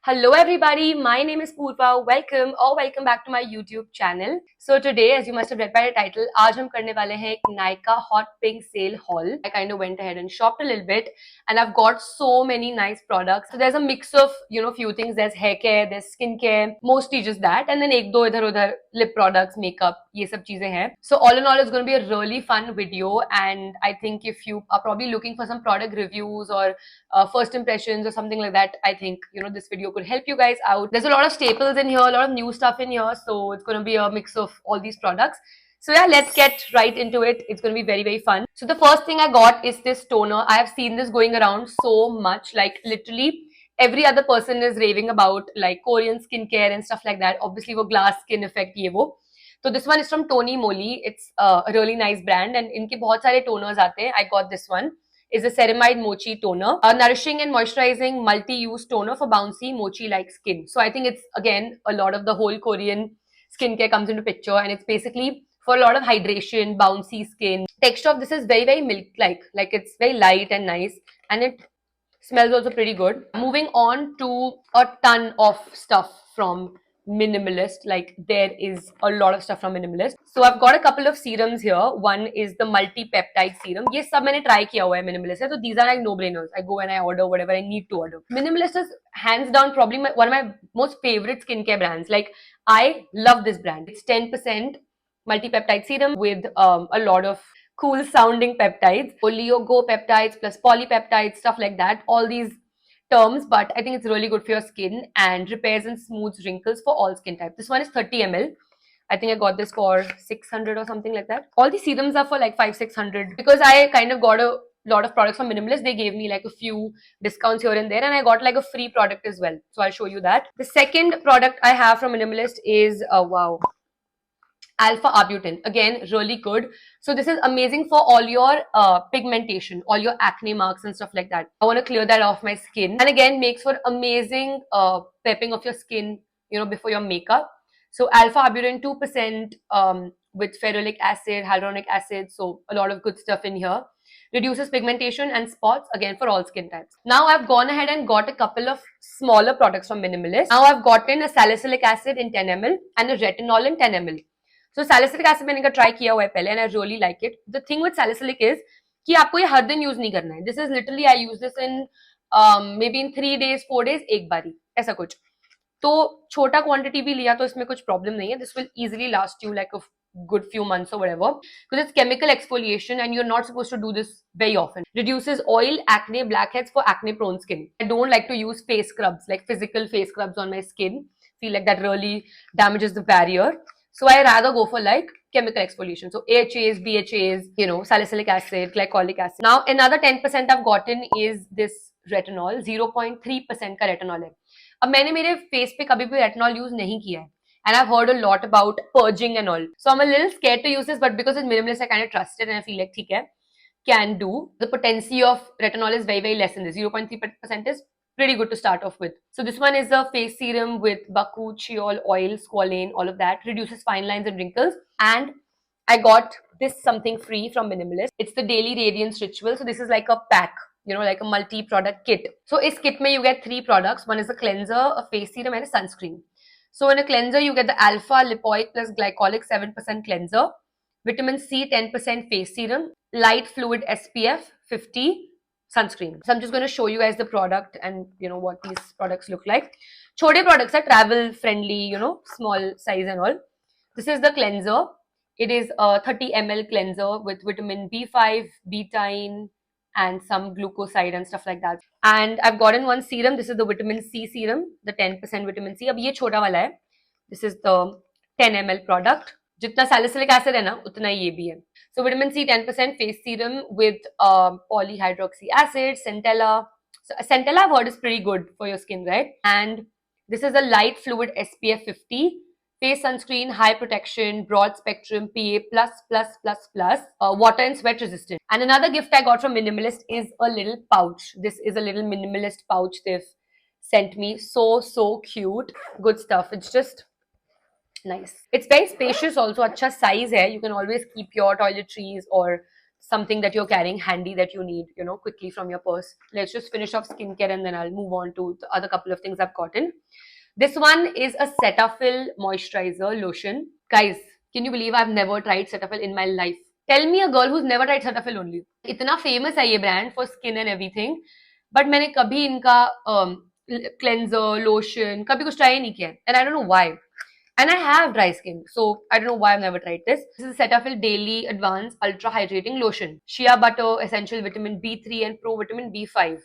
Hello everybody, my name is Purva. Welcome back to my YouTube channel. So today, as you must have read by the title, आज हम करने वाले हैं एक Nykaa hot pink sale haul. I kind of went ahead and shopped a little bit and I've got so many nice products. So there's a mix of, few things. There's hair care, there's skin care, mostly just that. And then एक दो इधर उधर lip products, makeup, ये सब चीजें हैं. So all in all, it's going to be a really fun video. And I think if you are probably looking for some product reviews or first impressions or something like that, I think this video could help you guys out. There's a lot of staples in here, a lot of new stuff in here, so it's going to be a mix of all these products. So yeah, let's get right into it. It's going to be very fun. So the first thing I got is this toner. I have seen this going around so much, like literally every other person is raving about like Korean skincare and stuff like that. Obviously वो glass skin effect ये वो. So this one is from Tony Moly. It's a really nice brand and इनके बहुत सारे toners आते हैं. I got this one. Is a ceramide mochi toner, a nourishing and moisturizing multi-use toner for bouncy mochi-like skin. So I think it's again a lot of the whole Korean skincare comes into picture, and it's basically for a lot of hydration, bouncy skin. Texture of this is very milk-like, like it's very light and nice, and it smells also pretty good. Moving on to a ton of stuff from Minimalist. Like there is a lot of stuff from Minimalist. So I've got a couple of serums here. One is the multi-peptide serum. ये सब मैंने try किया हुआ है Minimalist है. So these are like no-brainers. I go and I order whatever I need to order. Minimalist is hands down probably one of my most favorite skincare brands. Like I love this brand. It's 10% multi-peptide serum with a lot of cool sounding peptides. Oleogo peptides plus polypeptides, stuff like that. All these terms, but I think it's really good for your skin and repairs and smooths wrinkles for all skin types. This one is 30 ml. I think I got this for 600 or something like that. All these serums are for like 500-600 because I kind of got a lot of products from Minimalist. They gave me like a few discounts here and there, and I got like a free product as well. So I'll show you that. The second product I have from Minimalist is wow, Alpha Arbutin. Again, really good. So this is amazing for all your pigmentation, all your acne marks and stuff like that. I want to clear that off my skin. And again, makes for amazing prepping of your skin, before your makeup. So Alpha Arbutin 2% with ferulic acid, hyaluronic acid. So a lot of good stuff in here. Reduces pigmentation and spots, again for all skin types. Now I've gone ahead and got a couple of smaller products from Minimalist. Now I've gotten a salicylic acid in 10 ml and a retinol in 10 ml. So salicylic acid मैंने try किया हुआ है पहले and I really like it. The thing with salicylic is कि आपको ये हर दिन use नहीं करना है. This is literally I use this in maybe in 3 days, 4 days एक बारी ऐसा कुछ. तो छोटा quantity भी लिया तो इसमें कुछ problem नहीं है. This will easily last you like a good few months or whatever because it's chemical exfoliation and you're not supposed to do this very often. Reduces oil, acne, blackheads for acne prone skin. I don't like to use face scrubs, like physical face scrubs on my skin. Feel like that really damages the barrier. So I rather go for like chemical exfoliation. So AHAs, BHAs, salicylic acid, glycolic acid. Now another 10% I've gotten is this retinol. 0.3% का retinol है. अब मैंने मेरे face पे कभी भी retinol use नहीं किया है. And I've heard a lot about purging and all. So I'm a little scared to use this, but because it's Minimalist, I kind of trust it and I feel like ठीक है, can do. The potency of retinol is very less in this. 0.3% is pretty good to start off with. So this one is a face serum with Baku, Chiol, oil, squalane, all of that. Reduces fine lines and wrinkles. And I got this something free from Minimalist. It's the Daily Radiance Ritual. So this is like a pack, like a multi-product kit. So in this kit you get 3 products. One is a cleanser, a face serum and a sunscreen. So in a cleanser you get the Alpha Lipoic plus Glycolic 7% cleanser, Vitamin C 10% face serum, Light Fluid SPF 50, sunscreen. So I'm just going to show you guys the product and what these products look like. Chote products are travel friendly, small size and all. This is the cleanser. It is a 30 ml cleanser with vitamin B5, betaine and some glucoside and stuff like that. And I've gotten one serum. This is the vitamin C serum, the 10% vitamin C. अब ये छोटा वाला है. This is the 10 ml product. जितना salicylic acid है ना, उतना ये भी है. So vitamin C 10% face serum with polyhydroxy acid, centella. So centella I've heard is pretty good for your skin, right? And this is a light fluid SPF 50, face sunscreen, high protection, broad spectrum, PA++++, water and sweat resistant. And another gift I got from Minimalist is a little pouch. This is a little Minimalist pouch they've sent me. So cute. Good stuff. It's just nice. It's very spacious also. Acha size hai. You can always keep your toiletries or something that you're carrying handy that you need, quickly from your purse. Let's just finish off skincare and then I'll move on to the other couple of things I've gotten. This one is a Cetaphil moisturizer lotion. Guys, can you believe I've never tried Cetaphil in my life? Tell me a girl who's never tried Cetaphil only. इतना famous है ये brand for skin and everything, but मैंने कभी इनका cleanser, lotion, कभी कुछ try ही नहीं किया है. And I don't know why. And I have dry skin, so I don't know why I've never tried this. This is Cetaphil Daily Advanced Ultra Hydrating Lotion. Shea butter, essential vitamin B3 and pro vitamin B5.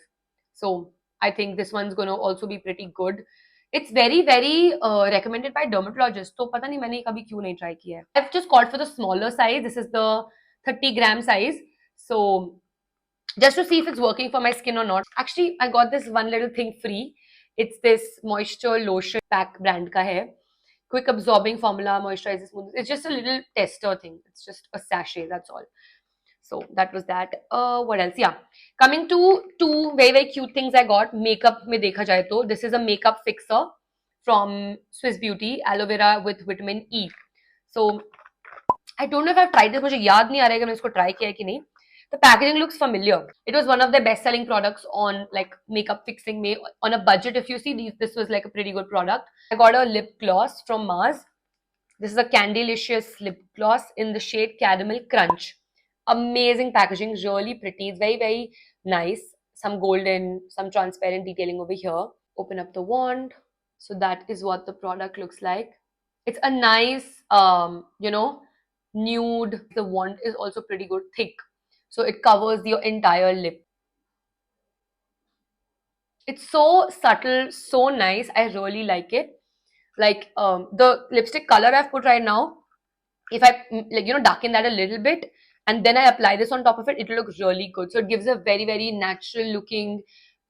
So I think this one's gonna also be pretty good. It's very, very recommended by dermatologists. So पता नहीं मैंने कभी क्यों नहीं try किया है. I've just got for the smaller size. This is the 30-gram size. So just to see if it's working for my skin or not. Actually, I got this one little thing free. It's this moisture lotion pack brand का है. Quick absorbing formula, moisturizes smooth. It's just a little tester thing. It's just a sachet, that's all. So that was that. What else? Yeah. Coming to two very, very cute things I got. Makeup में देखा जाए तो, this is a makeup fixer from Swiss Beauty, aloe vera with vitamin E. So I don't know if I've tried this. मुझे याद नहीं आ रहा है कि मैंने इसको try किया है कि नहीं. The packaging looks familiar. It was one of their best-selling products on like makeup fixing me on a budget. If you see, this was like a pretty good product. I got a lip gloss from Mars. This is a Candylicious lip gloss in the shade Caramel Crunch. Amazing packaging, really pretty. It's very, very nice. Some golden, some transparent detailing over here. Open up the wand. So that is what the product looks like. It's a nice, nude. The wand is also pretty good, thick. So it covers your entire lip. It's so subtle, so nice. I really like it. Like the lipstick color I've put right now, if I darken that a little bit and then I apply this on top of it, it'll look really good. So it gives a very, very natural looking,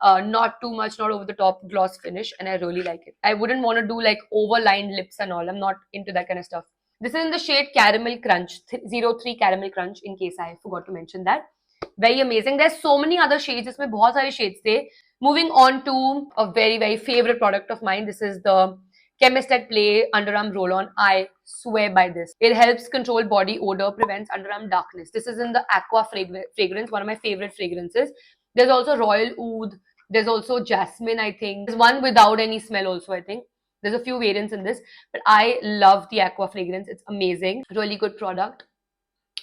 not too much, not over the top gloss finish, and I really like it. I wouldn't want to do like overlined lips and all. I'm not into that kind of stuff. This is in the shade Caramel Crunch, 03 Caramel Crunch, in case I forgot to mention that. Very amazing. There's so many other shades. इसमें बहुत सारे shades थे. Moving on to a very, very favorite product of mine. This is the Chemist at Play Underarm Roll-On. I swear by this. It helps control body odor, prevents underarm darkness. This is in the Aqua fragrance, one of my favorite fragrances. There's also Royal Oud. There's also Jasmine, I think. There's one without any smell also, I think. There's a few variants in this, but I love the Aqua fragrance. It's amazing. Really good product.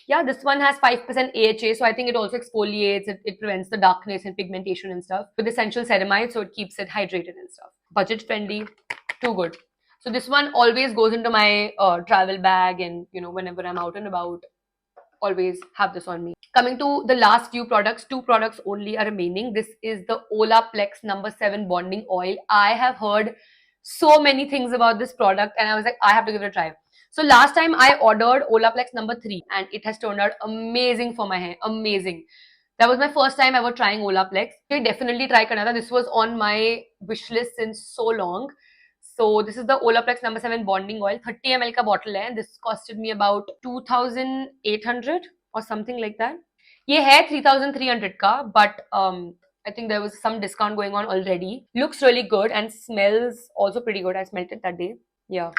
Yeah, this one has 5% AHA, so I think it also exfoliates, it prevents the darkness and pigmentation and stuff. With essential ceramide, so it keeps it hydrated and stuff. Budget friendly, too good. So this one always goes into my travel bag, and whenever I'm out and about, always have this on me. Coming to the last few products, 2 products only are remaining. This is the Olaplex number 7 bonding oil. I have heard so many things about this product and I was like, I have to give it a try. So last time I ordered Olaplex number 3 and it has turned out amazing for my hair. Amazing. That was my first time ever trying Olaplex. I definitely try Kanada. This was on my wish list since so long. So this is the Olaplex number 7 bonding oil. 30 ml ka bottle hai. This costed me about 2,800 or something like that. ये है 3,300 का, but I think there was some discount going on already. Looks really good and smells also pretty good. I smelled it that day. Yeah.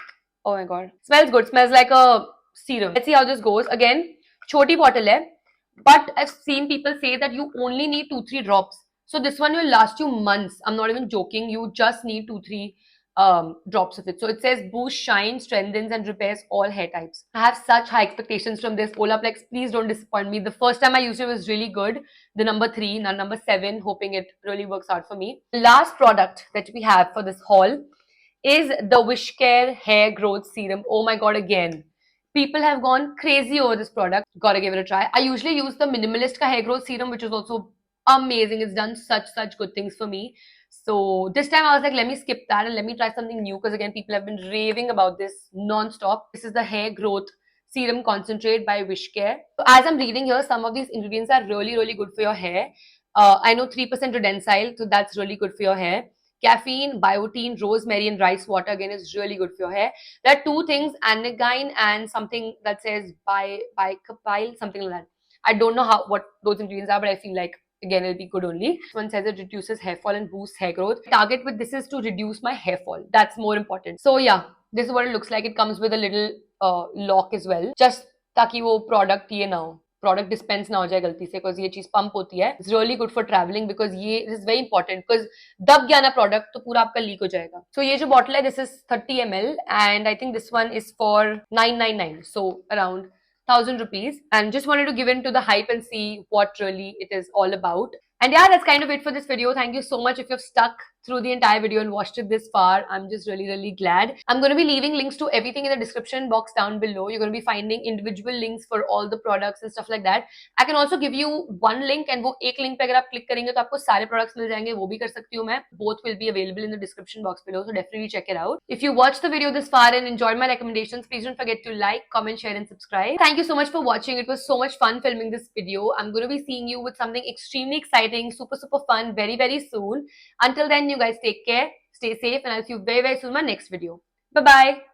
Oh my god. Smells good. Smells like a serum. Let's see how this goes. Again, choti bottle hai, but I've seen people say that you only need 2-3 drops. So this one will last you months. I'm not even joking. You just need 2-3 drops of it. So it says boost shine, strengthens and repairs all hair types. I have such high expectations from this Olaplex. Please don't disappoint me. The first time I used it was really good. The number 3, now number 7, hoping it really works out for me. The last product that we have for this haul is the Wishcare Hair Growth Serum. Oh my god, again. People have gone crazy over this product. Gotta give it a try. I usually use the Minimalist ka hair growth serum, which is also amazing. It's done such good things for me. So this time I was like, let me skip that and let me try something new, because again, people have been raving about this non-stop. This is the Hair Growth Serum Concentrate by Wishcare. So as I'm reading here, some of these ingredients are really good for your hair. I know 3% Redensyl, so that's really good for your hair. Caffeine, biotin, rosemary and rice water again is really good for your hair. There are 2 things, anagine and something that says bicapile, something like that. I don't know what those ingredients are, but I feel like again it'll be good only. This one says it reduces hair fall and boosts hair growth. Target with this is to reduce my hair fall. That's more important. So yeah, this is what it looks like. It comes with a little lock as well. Just ताकि वो product ये ना हो. Product dispense ना हो जाए गलती से, बिकॉज ये चीज पंप होती है. It's really good for travelling because ये इज वेरी इंपॉर्टेंट, बिकॉज दब गया ना प्रोडक्ट तो पूरा आपका लीक हो जाएगा. सो ये जो बॉटल है this is 30 ml and I think this one is for 999, so around 1,000 rupees, and just wanted to give in to the hype and see what really it is all about. And yeah, that's kind of it for this video. Thank you so much if you've stuck through the entire video and watched it this far. I'm just really glad. I'm going to be leaving links to everything in the description box down below. You're going to be finding individual links for all the products and stuff like that. I can also give you one link, and वो एक link पे अगर आप click करेंगे तो आपको सारे products मिल जाएंगे, वो भी कर सकती हूँ मैं. Both will be available in the description box below, so definitely check it out. If you watched the video this far and enjoyed my recommendations, please don't forget to like, comment, share and subscribe. Thank you so much for watching. It was so much fun filming this video. I'm going to be seeing you with something extremely exciting, super fun very soon. Until then, you guys take care, stay safe, and I'll see you very soon in my next video. Bye bye.